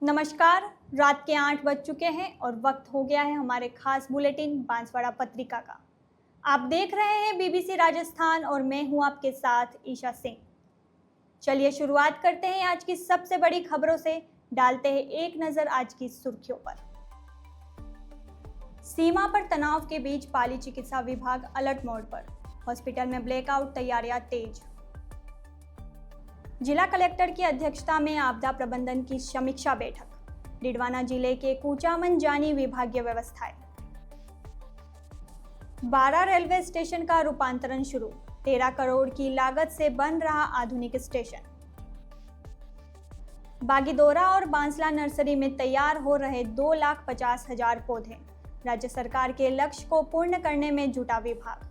नमस्कार। रात के 8 बज चुके हैं और वक्त हो गया है हमारे खास बुलेटिन बांसवाड़ा पत्रिका का। आप देख रहे हैं बीबीसी राजस्थान और मैं हूं आपके साथ ईशा सिंह। चलिए शुरुआत करते हैं आज की सबसे बड़ी खबरों से। डालते हैं एक नजर आज की सुर्खियों पर। सीमा पर तनाव के बीच पाली चिकित्सा विभाग अलर्ट मोड पर, हॉस्पिटल में ब्लैकआउट तैयारियां तेज। जिला कलेक्टर की अध्यक्षता में आपदा प्रबंधन की समीक्षा बैठक। डिडवाना जिले के कूचामन जानी विभागीय व्यवस्थाएं। 12 रेलवे स्टेशन का रूपांतरण शुरू, 13 करोड़ की लागत से बन रहा आधुनिक स्टेशन। बागीदोरा और बांसला नर्सरी में तैयार हो रहे 2,50,000 पौधे, राज्य सरकार के लक्ष्य को पूर्ण करने में जुटा विभाग।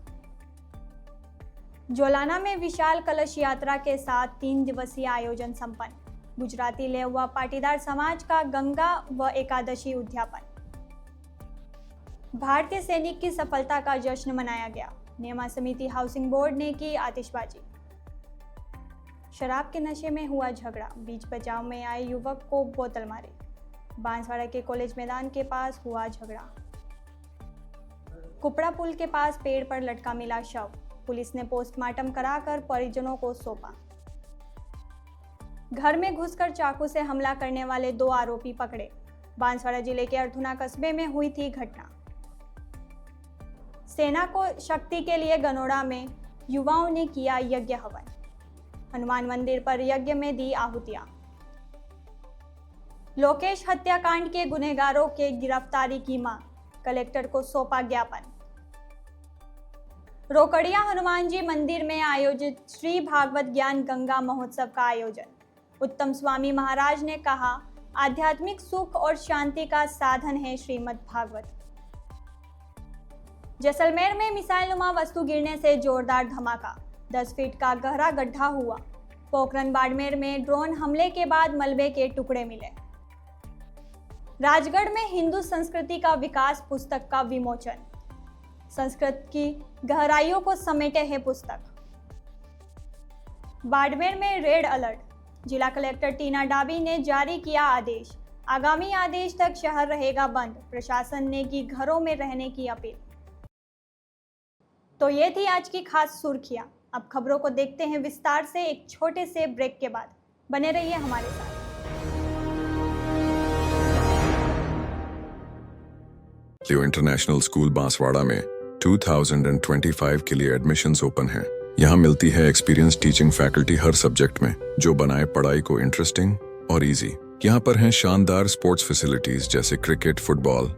जोलाना में विशाल कलश यात्रा के साथ 3 दिवसीय आयोजन संपन्न, गुजराती लेवा पाटीदार समाज का गंगा व एकादशी उद्यापन। भारतीय सैनिक की सफलता का जश्न मनाया गया, नियमा समिति हाउसिंग बोर्ड ने की आतिशबाजी। शराब के नशे में हुआ झगड़ा, बीच बचाव में आए युवक को बोतल मारी। बांसवाड़ा के कॉलेज मैदान के पास हुआ झगड़ा। कुपड़ा पुल के पास पेड़ पर लटका मिला शव, पुलिस ने पोस्टमार्टम कराकर परिजनों को सौंपा। घर में घुसकर चाकू से हमला करने वाले 2 आरोपी पकड़े, बांसवाड़ा जिले के अर्थुना कस्बे में हुई थी घटना। सेना को शक्ति के लिए गनोड़ा में युवाओं ने किया यज्ञ हवन, हनुमान मंदिर पर यज्ञ में दी आहुतियां। लोकेश हत्याकांड के गुनहगारों के गिरफ्तारी की मांग, कलेक्टर को सौंपा ज्ञापन। रोकड़िया हनुमान जी मंदिर में आयोजित श्री भागवत ज्ञान गंगा महोत्सव का आयोजन। उत्तम स्वामी महाराज ने कहा, आध्यात्मिक सुख और शांति का साधन है श्रीमद् भागवत। जैसलमेर में मिसाइलनुमा वस्तु गिरने से जोरदार धमाका, 10 फीट का गहरा गड्ढा हुआ। पोखरण बाड़मेर में ड्रोन हमले के बाद मलबे के टुकड़े मिले। राजगढ़ में हिंदू संस्कृति का विकास पुस्तक का विमोचन, संस्कृत की गहराइयों को समेटे है पुस्तक। बाड़मेर में रेड अलर्ट, जिला कलेक्टर टीना डाबी ने जारी किया आदेश। आगामी आदेश तक शहर रहेगा बंद, प्रशासन ने की घरों में रहने की अपील। तो ये थी आज की खास सुर्खियां। अब खबरों को देखते हैं विस्तार से एक छोटे से ब्रेक के बाद। बने रहिए हमारे साथ। लियो इंटरनेशनल स्कूल बांसवाड़ा में 2025 के लिए एडमिशन्स ओपन हैं। यहाँ मिलती है एक्सपीरियंस टीचिंग फैकल्टी हर सब्जेक्ट में, जो बनाए पढ़ाई को इंटरेस्टिंग और इजी। यहाँ पर हैं शानदार स्पोर्ट्स फैसिलिटीज जैसे क्रिकेट, फुटबॉल,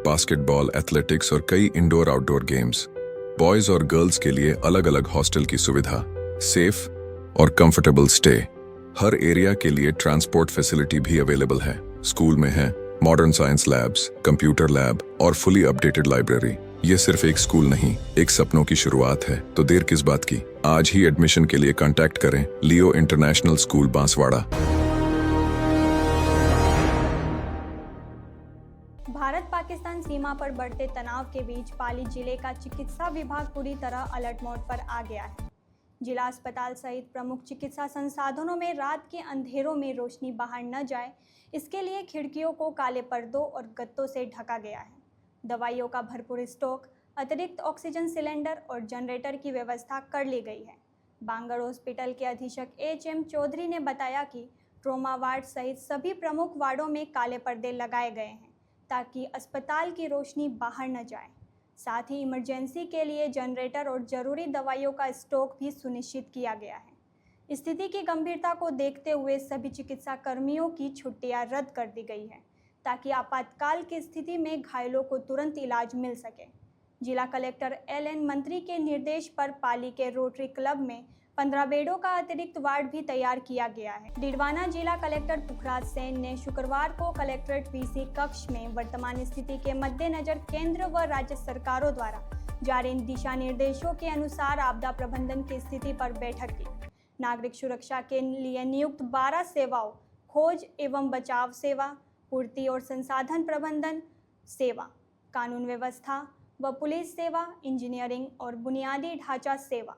बास्केटबॉल, एथलेटिक्स और कई इंडोर आउटडोर गेम्स। बॉयज और गर्ल्स के लिए अलग अलग हॉस्टल की सुविधा, सेफ और कंफर्टेबल स्टे। हर एरिया के लिए ट्रांसपोर्ट फैसिलिटी भी अवेलेबल है। स्कूल में है modern science labs, computer lab और फुली अपडेटेड लाइब्रेरी। ये सिर्फ एक स्कूल नहीं, एक सपनों की शुरुआत है। तो देर किस बात की, आज ही एडमिशन के लिए कांटेक्ट करें लियो इंटरनेशनल स्कूल बांसवाड़ा। भारत पाकिस्तान सीमा पर बढ़ते तनाव के बीच पाली जिले का चिकित्सा विभाग पूरी तरह अलर्ट मोड पर आ गया है। जिला अस्पताल सहित प्रमुख चिकित्सा संसाधनों में रात के अंधेरों में रोशनी बाहर न जाए, इसके लिए खिड़कियों को काले पर्दों और गत्तों से ढका गया है। दवाइयों का भरपूर स्टॉक, अतिरिक्त ऑक्सीजन सिलेंडर और जनरेटर की व्यवस्था कर ली गई है। बांगड़ हॉस्पिटल के अधीक्षक HM चौधरी ने बताया कि ट्रॉमा वार्ड सहित सभी प्रमुख वार्डों में काले पर्दे लगाए गए हैं ताकि अस्पताल की रोशनी बाहर न जाए। साथ ही इमरजेंसी के लिए जनरेटर और जरूरी दवाइयों का स्टॉक भी सुनिश्चित किया गया है। स्थिति की गंभीरता को देखते हुए सभी चिकित्सा कर्मियों की छुट्टियां रद्द कर दी गई है ताकि आपातकाल की स्थिति में घायलों को तुरंत इलाज मिल सके। जिला कलेक्टर LN मंत्री के निर्देश पर पाली के रोटरी क्लब में 15 बेडों का अतिरिक्त वार्ड भी तैयार किया गया है। डिडवाना जिला कलेक्टर पुखराज सेन ने शुक्रवार को कलेक्ट्रेट VC कक्ष में वर्तमान स्थिति के मद्देनजर केंद्र व राज्य सरकारों द्वारा जारी दिशा निर्देशों के अनुसार आपदा प्रबंधन की स्थिति पर बैठक की। नागरिक सुरक्षा के लिए नियुक्त 12 सेवाओं, खोज एवं बचाव सेवा, पूर्ति और संसाधन प्रबंधन सेवा, कानून व्यवस्था व पुलिस सेवा, इंजीनियरिंग और बुनियादी ढांचा सेवा,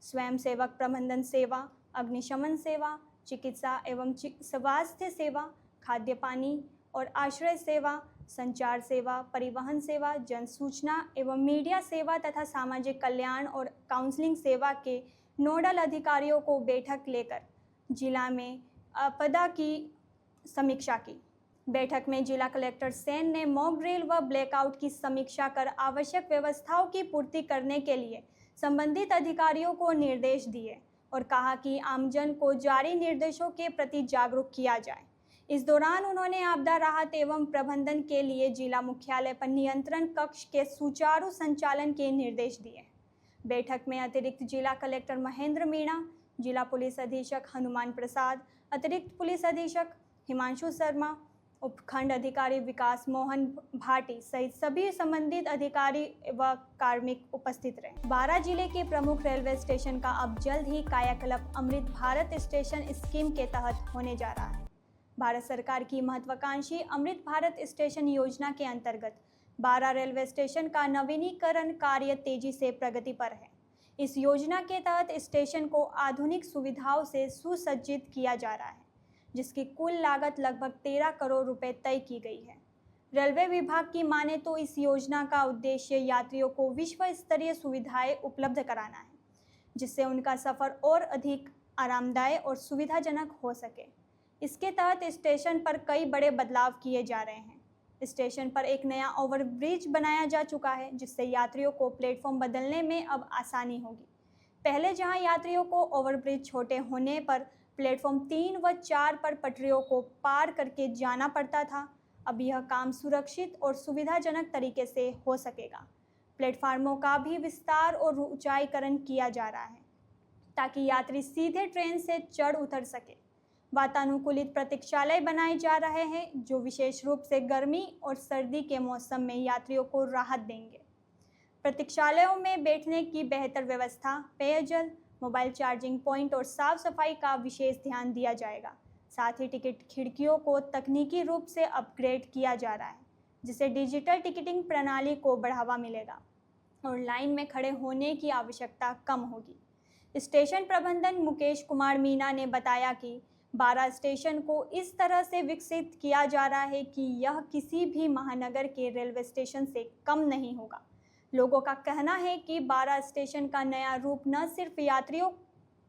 स्वयंसेवक प्रबंधन सेवा, अग्निशमन सेवा, चिकित्सा एवं स्वास्थ्य सेवा, खाद्य पानी और आश्रय सेवा, संचार सेवा, परिवहन सेवा, जन सूचना एवं मीडिया सेवा तथा सामाजिक कल्याण और काउंसलिंग सेवा के नोडल अधिकारियों को बैठक लेकर जिला में आपदा की समीक्षा की। बैठक में जिला कलेक्टर सेन ने मॉक ड्रिल व ब्लैकआउट की समीक्षा कर आवश्यक व्यवस्थाओं की पूर्ति करने के लिए संबंधित अधिकारियों को निर्देश दिए और कहा कि आमजन को जारी निर्देशों के प्रति जागरूक किया जाए। इस दौरान उन्होंने आपदा राहत एवं प्रबंधन के लिए जिला मुख्यालय पर नियंत्रण कक्ष के सुचारू संचालन के निर्देश दिए। बैठक में अतिरिक्त जिला कलेक्टर महेंद्र मीणा, जिला पुलिस अधीक्षक हनुमान प्रसाद, अतिरिक्त पुलिस अधीक्षक हिमांशु शर्मा, उपखंड अधिकारी विकास मोहन भाटी सहित सभी संबंधित अधिकारी व कार्मिक उपस्थित रहे। बारां जिले के प्रमुख रेलवे स्टेशन का अब जल्द ही कायाकल्प अमृत भारत स्टेशन स्कीम के तहत होने जा रहा है। भारत सरकार की महत्वाकांक्षी अमृत भारत स्टेशन योजना के अंतर्गत बारां रेलवे स्टेशन का नवीनीकरण कार्य तेजी से प्रगति पर है। इस योजना के तहत स्टेशन को आधुनिक सुविधाओं से सुसज्जित किया जा रहा है, जिसकी कुल लागत लगभग 13 करोड़ रुपए तय की गई है। रेलवे विभाग की माने तो इस योजना का उद्देश्य यात्रियों को विश्व स्तरीय सुविधाएं उपलब्ध कराना है, जिससे उनका सफ़र और अधिक आरामदायक और सुविधाजनक हो सके। इसके तहत स्टेशन पर कई बड़े बदलाव किए जा रहे हैं। स्टेशन पर एक नया ओवरब्रिज बनाया जा चुका है, जिससे यात्रियों को प्लेटफॉर्म बदलने में अब आसानी होगी। पहले जहां यात्रियों को ओवरब्रिज छोटे होने पर प्लेटफॉर्म 3 व 4 पर पटरियों को पार करके जाना पड़ता था, अब यह काम सुरक्षित और सुविधाजनक तरीके से हो सकेगा। प्लेटफार्मों का भी विस्तार और ऊंचाईकरण किया जा रहा है, ताकि यात्री सीधे ट्रेन से चढ़ उतर सके। वातानुकूलित प्रतीक्षालय बनाए जा रहे हैं, जो विशेष रूप से गर्मी और सर्दी के मौसम में यात्रियों को राहत देंगे। प्रतीक्षालयों में बैठने की बेहतर व्यवस्था, पेयजल, मोबाइल चार्जिंग पॉइंट और साफ सफाई का विशेष ध्यान दिया जाएगा। साथ ही टिकट खिड़कियों को तकनीकी रूप से अपग्रेड किया जा रहा है, जिससे डिजिटल टिकटिंग प्रणाली को बढ़ावा मिलेगा और लाइन में खड़े होने की आवश्यकता कम होगी। स्टेशन प्रबंधन मुकेश कुमार मीना ने बताया कि बारां स्टेशन को इस तरह से विकसित किया जा रहा है कि यह किसी भी महानगर के रेलवे स्टेशन से कम नहीं होगा। लोगों का कहना है कि बारां स्टेशन का नया रूप न सिर्फ यात्रियों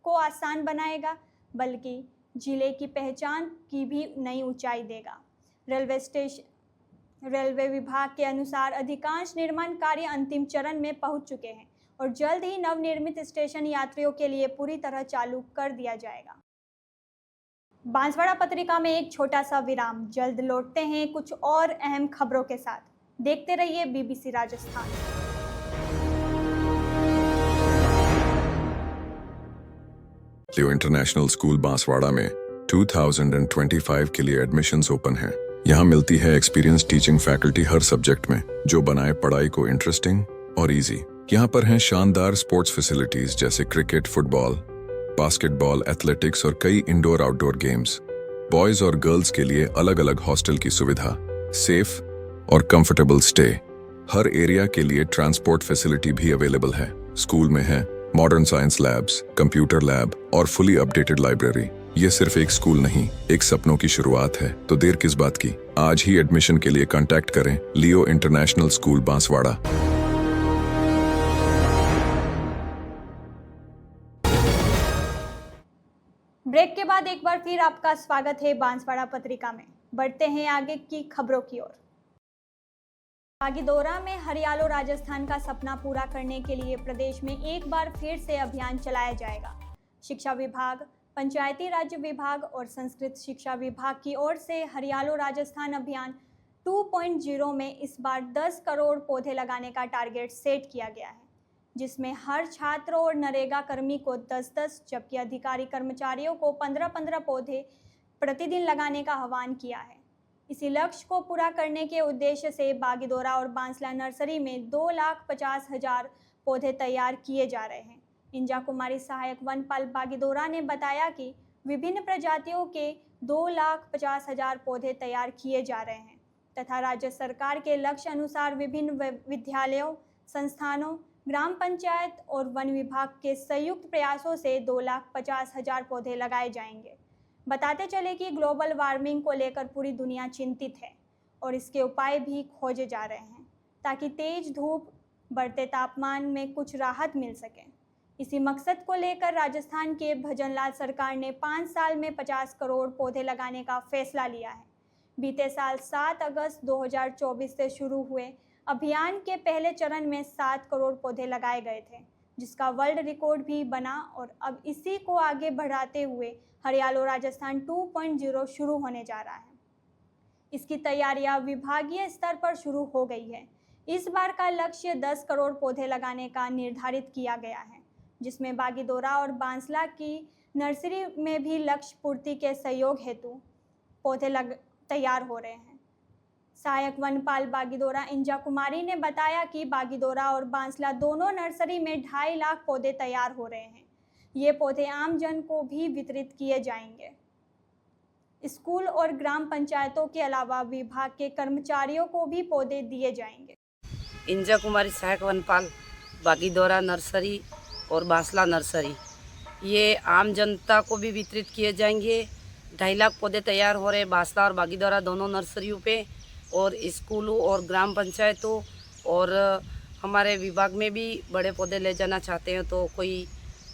को आसान बनाएगा, बल्कि जिले की पहचान की भी नई ऊंचाई देगा। रेलवे विभाग के अनुसार अधिकांश निर्माण कार्य अंतिम चरण में पहुंच चुके हैं और जल्द ही नवनिर्मित स्टेशन यात्रियों के लिए पूरी तरह चालू कर दिया जाएगा। बांसवाड़ा पत्रिका में एक छोटा सा विराम, जल्द लौटते हैं कुछ और अहम खबरों के साथ। देखते रहिए BBC राजस्थान। लियो इंटरनेशनल स्कूल बांसवाड़ा में 2025 के लिए एडमिशन्स ओपन हैं। यहाँ मिलती है एक्सपीरियंस टीचिंग फैकल्टी हर सब्जेक्ट में, जो बनाए पढ़ाई को इंटरेस्टिंग और इजी। यहाँ पर हैं शानदार स्पोर्ट्स फैसिलिटीज जैसे क्रिकेट, फुटबॉल, बास्केटबॉल, एथलेटिक्स और कई इंडोर आउटडोर गेम्स। बॉयज और गर्ल्स के लिए अलग अलग हॉस्टल की सुविधा, सेफ और कंफर्टेबल स्टे। हर एरिया के लिए ट्रांसपोर्ट फैसिलिटी भी अवेलेबल है। स्कूल में है modern science labs, computer lab और फुली अपडेटेड लाइब्रेरी। ये सिर्फ एक स्कूल नहीं, एक सपनों की शुरुआत है। तो देर किस बात की, आज ही एडमिशन के लिए कांटेक्ट करें लियो इंटरनेशनल स्कूल बांसवाड़ा। ब्रेक के बाद एक बार फिर आपका स्वागत है बांसवाड़ा पत्रिका में। बढ़ते हैं आगे की खबरों की ओर। बागीदोरा में हरियालो राजस्थान का सपना पूरा करने के लिए प्रदेश में एक बार फिर से अभियान चलाया जाएगा। शिक्षा विभाग, पंचायती राज विभाग और संस्कृत शिक्षा विभाग की ओर से हरियालो राजस्थान अभियान 2.0 में इस बार 10 करोड़ पौधे लगाने का टारगेट सेट किया गया है, जिसमें हर छात्र और नरेगा कर्मी को 10-10 जबकि अधिकारी कर्मचारियों को 15-15 पौधे प्रतिदिन लगाने का आह्वान किया है। इसी लक्ष्य को पूरा करने के उद्देश्य से बागीदोरा और बांसला नर्सरी में 2,50,000 पौधे तैयार किए जा रहे हैं। इंजा कुमारी सहायक वनपाल बागीदोरा ने बताया कि विभिन्न प्रजातियों के 2,50,000 पौधे तैयार किए जा रहे हैं तथा राज्य सरकार के लक्ष्य अनुसार विभिन्न विद्यालयों, संस्थानों, ग्राम पंचायत और वन विभाग के संयुक्त प्रयासों से 2,50,000 पौधे लगाए जाएंगे। बताते चले कि ग्लोबल वार्मिंग को लेकर पूरी दुनिया चिंतित है और इसके उपाय भी खोजे जा रहे हैं ताकि तेज धूप, बढ़ते तापमान में कुछ राहत मिल सके। इसी मकसद को लेकर राजस्थान के भजनलाल सरकार ने 5 साल में 50 करोड़ पौधे लगाने का फैसला लिया है। बीते साल 7 अगस्त 2024 से शुरू हुए अभियान के पहले चरण में 7 करोड़ पौधे लगाए गए थे, जिसका वर्ल्ड रिकॉर्ड भी बना और अब इसी को आगे बढ़ाते हुए हरियालो राजस्थान 2.0 शुरू होने जा रहा है। इसकी तैयारियां विभागीय स्तर पर शुरू हो गई है। इस बार का लक्ष्य 10 करोड़ पौधे लगाने का निर्धारित किया गया है, जिसमें बागीदोरा और बांसला की नर्सरी में भी लक्ष्य पूर्ति के सहयोग हेतु पौधे तैयार हो रहे हैं। सहायक वनपाल बागीदोरा इंजा कुमारी ने बताया कि बागीदोरा और बांसला दोनों नर्सरी में 2.5 लाख पौधे तैयार हो रहे हैं। ये पौधे आम जन को भी वितरित किए जाएंगे। स्कूल और ग्राम पंचायतों के अलावा विभाग के कर्मचारियों को भी पौधे दिए जाएंगे। इंजा कुमारी, सहायक वनपाल, बागीदोरा नर्सरी और बांसला नर्सरी, ये आम जनता को भी वितरित किए जाएंगे। 2.5 लाख पौधे तैयार हो रहे हैं बांसला और बागीदोरा दोनों नर्सरियों पे, और स्कूलों और ग्राम पंचायतों और हमारे विभाग में भी बड़े पौधे ले जाना चाहते हैं, तो कोई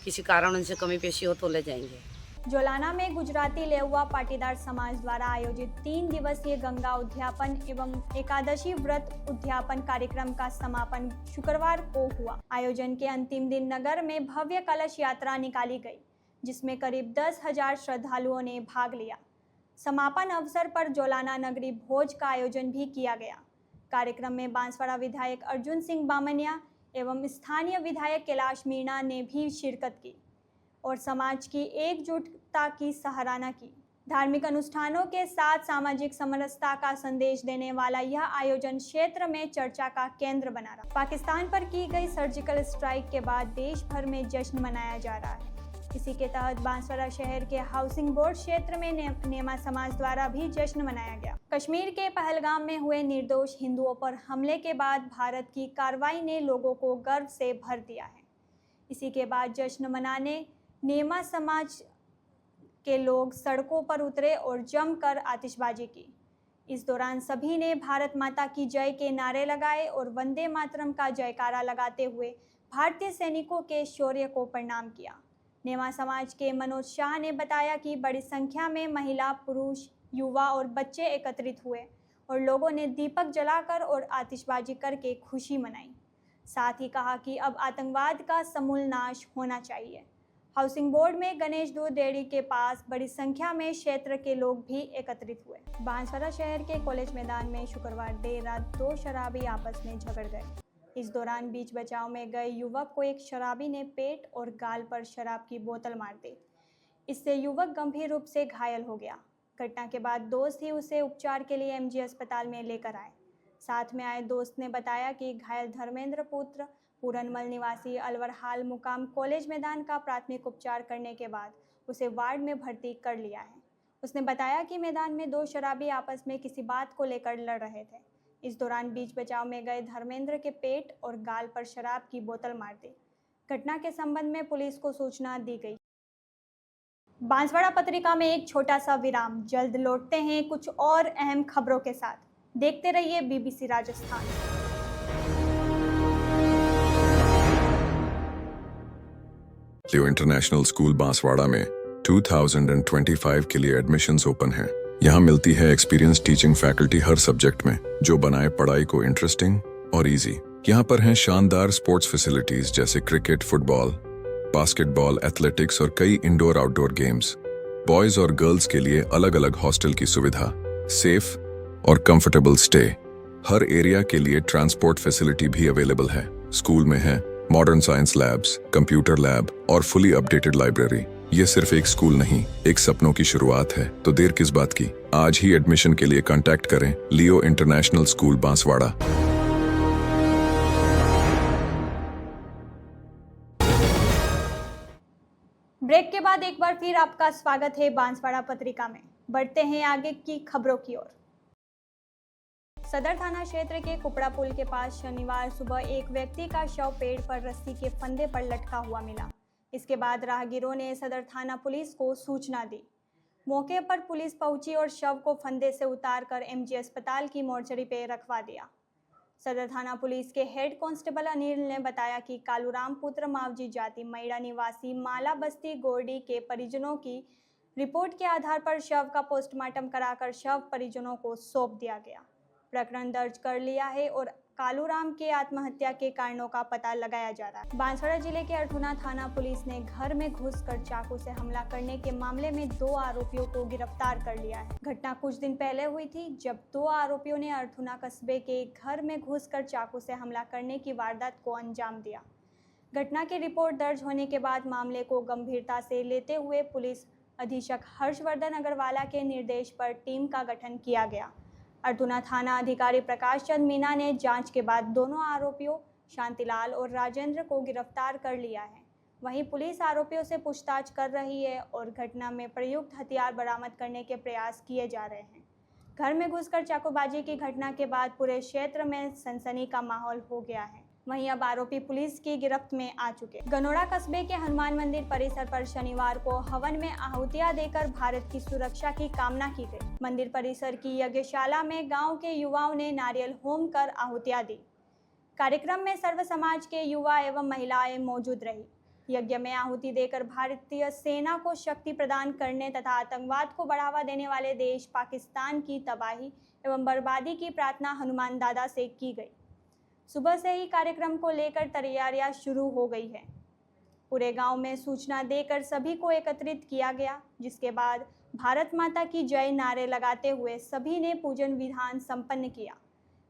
किसी कारण उनसे कमी पेशी हो तो ले जाएंगे। जोलाना में गुजराती लेउवा पाटीदार समाज द्वारा आयोजित 3 दिवसीय गंगा उद्यापन एवं एकादशी व्रत उद्यापन कार्यक्रम का समापन शुक्रवार को हुआ। आयोजन के अंतिम दिन नगर में भव्य कलश यात्रा निकाली गई, जिसमें करीब 10,000 श्रद्धालुओं ने भाग लिया। समापन अवसर पर जोलाना नगरी भोज का आयोजन भी किया गया। कार्यक्रम में बांसवाड़ा विधायक अर्जुन सिंह बामनिया एवं स्थानीय विधायक कैलाश मीणा ने भी शिरकत की और समाज की एकजुटता की सराहना की। धार्मिक अनुष्ठानों के साथ सामाजिक समरसता का संदेश देने वाला यह आयोजन क्षेत्र में चर्चा का केंद्र बना रहा। पाकिस्तान पर की गई सर्जिकल स्ट्राइक के बाद देश भर में जश्न मनाया जा रहा है। इसी के तहत बांसवाड़ा शहर के हाउसिंग बोर्ड क्षेत्र में नेमा समाज द्वारा भी जश्न मनाया गया। कश्मीर के पहलगाम में हुए निर्दोष हिंदुओं पर हमले के बाद भारत की कार्रवाई ने लोगों को गर्व से भर दिया है। इसी के बाद जश्न मनाने नेमा समाज के लोग सड़कों पर उतरे और जमकर आतिशबाजी की। इस दौरान सभी ने भारत माता की जय के नारे लगाए और वंदे मातरम का जयकारा लगाते हुए भारतीय सैनिकों के शौर्य को प्रणाम किया। नेमा समाज के मनोज शाह ने बताया कि बड़ी संख्या में महिला, पुरुष, युवा और बच्चे एकत्रित हुए और लोगों ने दीपक जलाकर और आतिशबाजी करके खुशी मनाई। साथ ही कहा कि अब आतंकवाद का समूल नाश होना चाहिए। हाउसिंग बोर्ड में गणेश दूध डेयरी के पास बड़ी संख्या में क्षेत्र के लोग भी एकत्रित हुए। बांसवाड़ा शहर के कॉलेज मैदान में शुक्रवार देर रात 2 शराबी आपस में झगड़ गए। इस दौरान बीच बचाव में गए युवक को एक शराबी ने पेट और गाल पर शराब की बोतल मार दी। इससे युवक गंभीर रूप से घायल हो गया। घटना के बाद दोस्त ही उसे उपचार के लिए एमजी अस्पताल में लेकर आए। साथ में आए दोस्त ने बताया कि घायल धर्मेंद्र पुत्र पूरनमल निवासी अलवर हाल मुकाम कॉलेज मैदान का प्राथमिक उपचार करने के बाद उसे वार्ड में भर्ती कर लिया है। उसने बताया कि मैदान में 2 शराबी आपस में किसी बात को लेकर लड़ रहे थे। इस दौरान बीच बचाव में गए धर्मेंद्र के पेट और गाल पर शराब की बोतल मार दी। घटना के संबंध में पुलिस को सूचना दी गई। बांसवाड़ा पत्रिका में एक छोटा सा विराम। जल्द लौटते हैं कुछ और अहम खबरों के साथ। देखते रहिए बीबीसी राजस्थान। लियो इंटरनेशनल स्कूल बांसवाड़ा में 2025 के लिए एडमिशन्स ओपन हैं। यहाँ मिलती है एक्सपीरियंस टीचिंग फैकल्टी हर सब्जेक्ट में, जो बनाए पढ़ाई को इंटरेस्टिंग और इजी। यहाँ पर हैं शानदार स्पोर्ट्स फैसिलिटीज जैसे क्रिकेट, फुटबॉल, बास्केटबॉल, एथलेटिक्स और कई इंडोर आउटडोर गेम्स। बॉयज और गर्ल्स के लिए अलग अलग हॉस्टल की सुविधा, सेफ और कंफर्टेबल स्टे। हर एरिया के लिए ट्रांसपोर्ट फैसिलिटी भी अवेलेबल है। स्कूल में है modern science labs, computer lab और फुली अपडेटेड लाइब्रेरी। ये सिर्फ एक स्कूल नहीं, एक सपनों की शुरुआत है। तो देर किस बात की, आज ही एडमिशन के लिए कांटेक्ट करें लियो इंटरनेशनल स्कूल बांसवाड़ा। ब्रेक के बाद एक बार फिर आपका स्वागत है बांसवाड़ा पत्रिका में। बढ़ते हैं आगे की खबरों की ओर। सदर थाना क्षेत्र के कुपड़ा पुल के पास शनिवार सुबह एक व्यक्ति का शव पेड़ पर रस्सी के फंदे पर लटका हुआ मिला। इसके बाद राहगीरों ने सदर थाना पुलिस को सूचना दी। मौके पर पुलिस पहुंची और शव को फंदे से उतारकर एमजी अस्पताल की मोर्चरी पे रखवा दिया। सदर थाना पुलिस के हेड कांस्टेबल अनिल ने बताया कि कालूराम पुत्र मावजी जाति मैड़ा निवासी माला बस्ती गोरडी के परिजनों की रिपोर्ट के आधार पर शव का पोस्टमार्टम कराकर शव परिजनों को सौंप दिया गया। प्रकरण दर्ज कर लिया है और कालूराम के आत्महत्या के कारणों का पता लगाया जा रहा है। बांसवाड़ा जिले के अर्थुना थाना पुलिस ने घर में घुसकर चाकू से हमला करने के मामले में 2 आरोपियों को गिरफ्तार कर लिया है। घटना कुछ दिन पहले हुई थी जब 2 आरोपियों ने अर्थुना कस्बे के घर में घुसकर चाकू से हमला करने की वारदात को अंजाम दिया। घटना की रिपोर्ट दर्ज होने के बाद मामले को गंभीरता से लेते हुए पुलिस अधीक्षक हर्षवर्धन अग्रवाला के निर्देश पर टीम का गठन किया गया। अर्थुना थाना अधिकारी प्रकाश चंद मीना ने जांच के बाद दोनों आरोपियों शांतिलाल और राजेंद्र को गिरफ्तार कर लिया है। वहीं पुलिस आरोपियों से पूछताछ कर रही है और घटना में प्रयुक्त हथियार बरामद करने के प्रयास किए जा रहे हैं। घर में घुसकर चाकूबाजी की घटना के बाद पूरे क्षेत्र में सनसनी का माहौल हो गया है। वहीं अब आरोपी पुलिस की गिरफ्त में आ चुके। गनोड़ा कस्बे के हनुमान मंदिर परिसर पर शनिवार को हवन में आहुतियां देकर भारत की सुरक्षा की कामना की गई। मंदिर परिसर की यज्ञशाला में गांव के युवाओं ने नारियल होम कर आहुतियां दी। कार्यक्रम में सर्व समाज के युवा एवं महिलाएं मौजूद रही। यज्ञ में आहुति देकर भारतीय सेना को शक्ति प्रदान करने तथा आतंकवाद को बढ़ावा देने वाले देश पाकिस्तान की तबाही एवं बर्बादी की प्रार्थना हनुमान दादा से की गई। सुबह से ही कार्यक्रम को लेकर तैयारियां शुरू हो गई है। पूरे गांव में सूचना देकर सभी को एकत्रित किया गया, जिसके बाद भारत माता की जय नारे लगाते हुए सभी ने पूजन विधान संपन्न किया।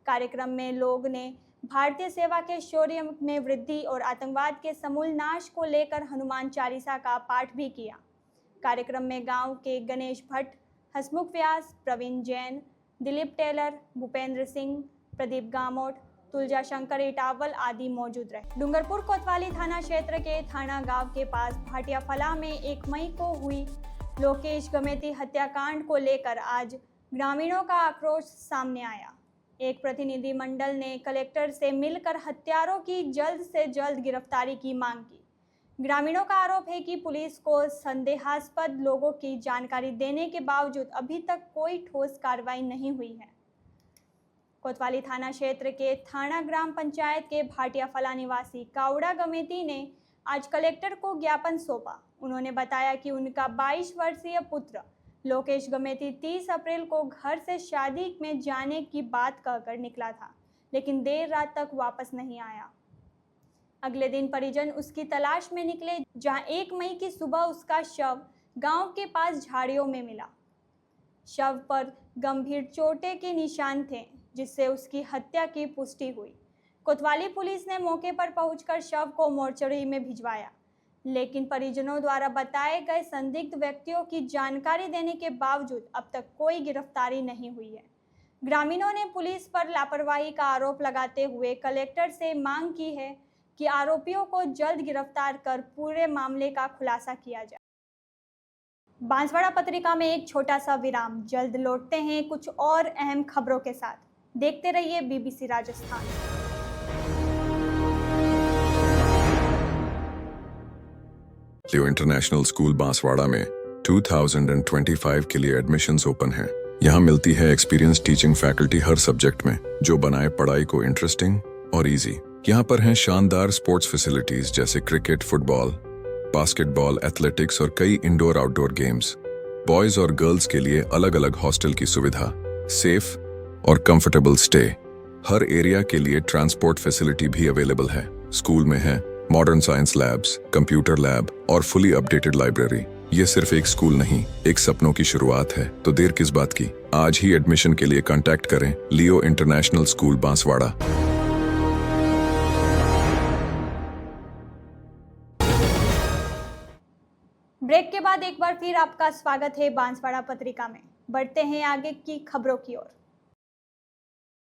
कार्यक्रम में लोग ने भारतीय सेवा के शौर्य में वृद्धि और आतंकवाद के समूल नाश को लेकर हनुमान चालीसा का पाठ भी किया। कार्यक्रम में गांव के गणेश भट्ट, हसमुख व्यास, प्रवीण जैन, दिलीप टेलर, भूपेंद्र सिंह, प्रदीप गामोट, तुलजा शंकर इटावल आदि मौजूद रहे। डूंगरपुर कोतवाली थाना क्षेत्र के थाना गांव के पास भाटिया फला में 1 मई को हुई लोकेश गमेती हत्याकांड को लेकर आज ग्रामीणों का आक्रोश सामने आया। एक प्रतिनिधि मंडल ने कलेक्टर से मिलकर हत्यारों की जल्द से जल्द गिरफ्तारी की मांग की। ग्रामीणों का आरोप है कि पुलिस को संदेहास्पद लोगों की जानकारी देने के बावजूद अभी तक कोई ठोस कार्रवाई नहीं हुई है। कोतवाली थाना क्षेत्र के थाना ग्राम पंचायत के भाटिया फला निवासी कावड़ा गमेती ने आज कलेक्टर को ज्ञापन सौंपा। उन्होंने बताया कि उनका 22 वर्षीय पुत्र लोकेश गमेती 30 अप्रैल को घर से शादी में जाने की बात कहकर निकला था, लेकिन देर रात तक वापस नहीं आया। अगले दिन परिजन उसकी तलाश में निकले, जहां 1 मई की सुबह उसका शव गांव के पास झाड़ियों में मिला। शव पर गंभीर चोटें के निशान थे, जिससे उसकी हत्या की पुष्टि हुई। कोतवाली पुलिस ने मौके पर पहुंचकर शव को मोर्चरी में भिजवाया, लेकिन परिजनों द्वारा बताए गए संदिग्ध व्यक्तियों की जानकारी देने के बावजूद अब तक कोई गिरफ्तारी नहीं हुई है। ग्रामीणों ने पुलिस पर लापरवाही का आरोप लगाते हुए कलेक्टर से मांग की है कि आरोपियों को जल्द गिरफ्तार कर पूरे मामले का खुलासा किया जाए। बांसवाड़ा पत्रिका में एक छोटा सा विराम, जल्द लौटते हैं कुछ और अहम खबरों के साथ। देखते रहिए BBC राजस्थान। लियो इंटरनेशनल स्कूल बांसवाड़ा में 2025 के लिए एडमिशन्स ओपन हैं। यहाँ मिलती है एक्सपीरियंस टीचिंग फैकल्टी हर सब्जेक्ट में, जो बनाए पढ़ाई को इंटरेस्टिंग और इजी। यहाँ पर हैं शानदार स्पोर्ट्स फैसिलिटीज जैसे क्रिकेट, फुटबॉल, बास्केटबॉल, एथलेटिक्स और कई इंडोर आउटडोर गेम्स। बॉयज और गर्ल्स के लिए अलग अलग हॉस्टल की सुविधा, सेफ और कंफर्टेबल स्टे। हर एरिया के लिए ट्रांसपोर्ट फैसिलिटी भी अवेलेबल है। स्कूल में है modern science labs, computer lab और फुली अपडेटेड लाइब्रेरी। ये सिर्फ एक स्कूल नहीं, एक सपनों की शुरुआत है। तो देर किस बात की, आज ही एडमिशन के लिए कांटेक्ट करें लियो इंटरनेशनल स्कूल बांसवाड़ा। ब्रेक के बाद एक बार फिर आपका स्वागत है बांसवाड़ा पत्रिका में। बढ़ते हैं आगे की खबरों की ओर।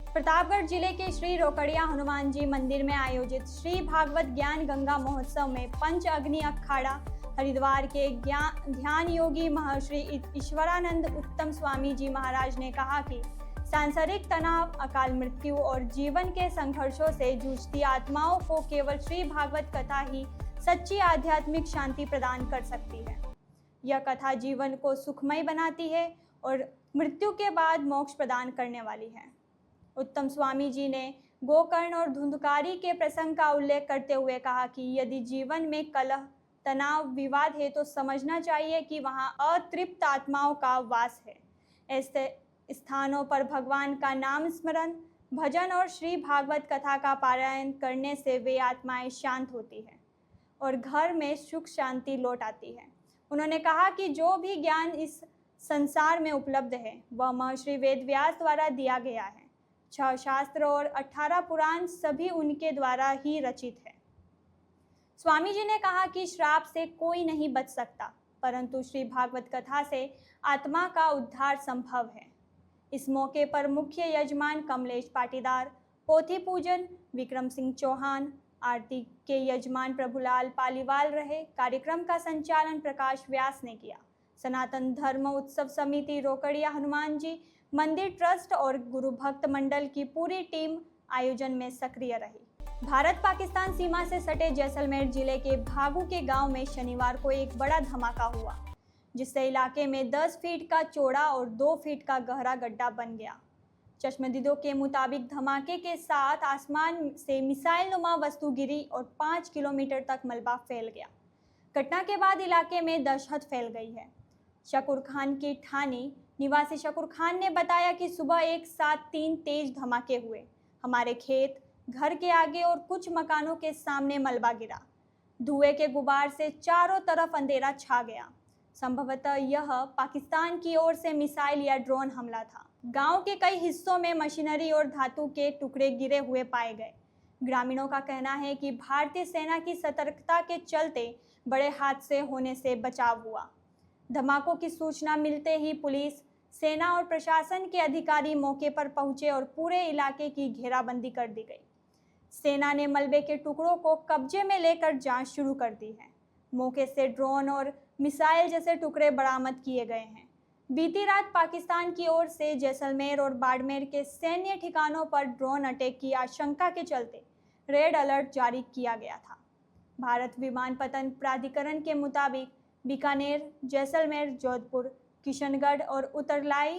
प्रतापगढ़ जिले के श्री रोकड़िया हनुमान जी मंदिर में आयोजित श्री भागवत ज्ञान गंगा महोत्सव में पंच अग्नि अखाड़ा हरिद्वार के ध्यान योगी महर्षि ईश्वरानंद उत्तम स्वामी जी महाराज ने कहा कि सांसारिक तनाव, अकाल मृत्यु और जीवन के संघर्षों से जूझती आत्माओं को केवल श्री भागवत कथा ही सच्ची आध्यात्मिक शांति प्रदान कर सकती है। यह कथा जीवन को सुखमय बनाती है और मृत्यु के बाद मोक्ष प्रदान करने वाली है। उत्तम स्वामी जी ने गोकर्ण और धुंधकारी के प्रसंग का उल्लेख करते हुए कहा कि यदि जीवन में कलह, तनाव, विवाद है तो समझना चाहिए कि वहाँ अतृप्त आत्माओं का वास है। ऐसे स्थानों पर भगवान का नाम स्मरण, भजन और श्री भागवत कथा का पारायण करने से वे आत्माएं शांत होती हैं और घर में सुख शांति लौट आती है। उन्होंने कहा कि जो भी ज्ञान इस संसार में उपलब्ध है वह महर्षि वेदव्यास द्वारा दिया गया है। 6 शास्त्र और 18 पुराण सभी उनके द्वारा ही रचित है। स्वामी जी ने कहा कि श्राप से कोई नहीं बच सकता, परंतु श्री भागवत कथा से आत्मा का उद्धार संभव है। इस मौके पर मुख्य यजमान कमलेश पाटीदार, पोथी पूजन विक्रम सिंह चौहान, आरती के यजमान प्रभुलाल पालीवाल रहे। कार्यक्रम का संचालन प्रकाश व्यास ने किया। सनातन धर्म उत्सव समिति रोकड़िया हनुमान जी मंदिर ट्रस्ट और गुरु भक्त मंडल की पूरी टीम आयोजन में सक्रिय रही। भारत पाकिस्तान सीमा से सटे जैसलमेर जिले के भागू के गांव में शनिवार को एक बड़ा धमाका हुआ, जिससे इलाके में 10 फीट का चौड़ा और 2 फीट का गहरा गड्ढा बन गया। चश्मदीदों के मुताबिक धमाके के साथ आसमान से मिसाइल नुमा वस्तु गिरी और 5 किलोमीटर तक मलबा फैल गया। घटना के बाद इलाके में दहशत फैल गई है। शकूर खान की ठानी निवासी शकूर खान ने बताया कि सुबह एक साथ 3 तेज धमाके हुए। हमारे खेत, घर के आगे और कुछ मकानों के सामने मलबा गिरा। धुएं के गुबार से चारों तरफ अंधेरा छा गया। संभवतः यह पाकिस्तान की ओर से मिसाइल या ड्रोन हमला था। गांव के कई हिस्सों में मशीनरी और धातु के टुकड़े गिरे हुए पाए गए। ग्रामीणों का कहना है कि भारतीय सेना की सतर्कता के चलते बड़े हादसे होने से बचाव हुआ। धमाकों की सूचना मिलते ही पुलिस, सेना और प्रशासन के अधिकारी मौके पर पहुंचे और पूरे इलाके की घेराबंदी कर दी गई। सेना ने मलबे के टुकड़ों को कब्जे में लेकर जांच शुरू कर दी है। मौके से ड्रोन और मिसाइल जैसे टुकड़े बरामद किए गए हैं। बीती रात पाकिस्तान की ओर से जैसलमेर और बाड़मेर के सैन्य ठिकानों पर ड्रोन अटैक की आशंका के चलते रेड अलर्ट जारी किया गया था। भारत विमानपत्तन प्राधिकरण के मुताबिक बीकानेर, जैसलमेर, जोधपुर, किशनगढ़ और उत्तरलाई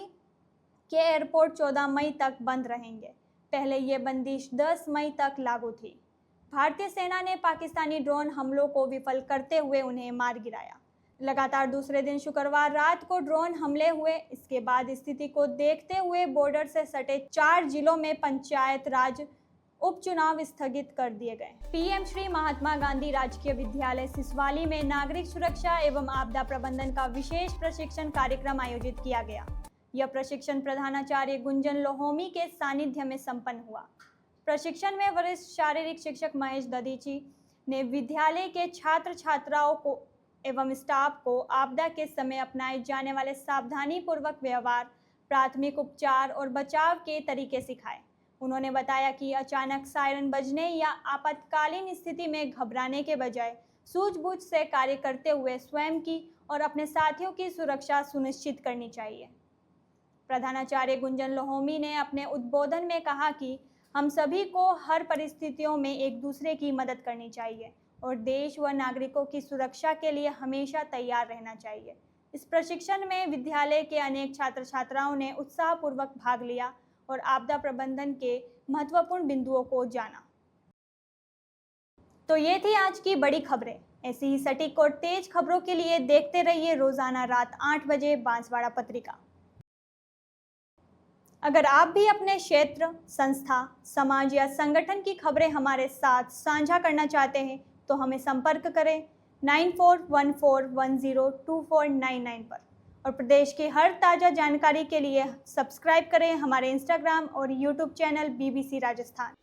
के एयरपोर्ट 14 मई तक बंद रहेंगे। पहले ये बंदिश 10 मई तक लागू थी। भारतीय सेना ने पाकिस्तानी ड्रोन हमलों को विफल करते हुए उन्हें मार गिराया। लगातार दूसरे दिन शुक्रवार रात को ड्रोन हमले हुए। इसके बाद स्थिति को देखते हुए बॉर्डर से सटे 4 जिलों में पंचायत राज उपचुनाव स्थगित कर दिए गए। पीएम श्री महात्मा गांधी राजकीय विद्यालय सिसवाली में नागरिक सुरक्षा एवं आपदा प्रबंधन का विशेष प्रशिक्षण कार्यक्रम आयोजित किया गया। यह प्रशिक्षण प्रधानाचार्य गुंजन लोहोमी के सानिध्य में संपन्न हुआ। प्रशिक्षण में वरिष्ठ शारीरिक शिक्षक महेश ददीची ने विद्यालय के छात्र छात्राओं को एवं स्टाफ को आपदा के समय अपनाए जाने वाले सावधानी पूर्वक व्यवहार, प्राथमिक उपचार और बचाव के तरीके सिखाए। उन्होंने बताया कि अचानक सायरन बजने या आपातकालीन स्थिति में घबराने के बजाय सूझबूझ से कार्य करते हुए स्वयं की और अपने साथियों की सुरक्षा सुनिश्चित करनी चाहिए। प्रधानाचार्य गुंजन लोहोमी ने अपने उद्बोधन में कहा कि हम सभी को हर परिस्थितियों में एक दूसरे की मदद करनी चाहिए और देश व नागरिकों की सुरक्षा के लिए हमेशा तैयार रहना चाहिए। इस प्रशिक्षण में विद्यालय के अनेक छात्र छात्राओं ने उत्साहपूर्वक भाग लिया और आपदा प्रबंधन के महत्वपूर्ण बिंदुओं को जाना। तो ये थी आज की बड़ी खबरें। ऐसी ही सटीक और तेज खबरों के लिए देखते रहिए रोजाना रात 8 बजे बांसवाड़ा पत्रिका। अगर आप भी अपने क्षेत्र, संस्था, समाज या संगठन की खबरें हमारे साथ साझा करना चाहते हैं तो हमें संपर्क करें 9414102499 पर और प्रदेश की हर ताज़ा जानकारी के लिए सब्सक्राइब करें हमारे इंस्टाग्राम और यूट्यूब चैनल BBC राजस्थान।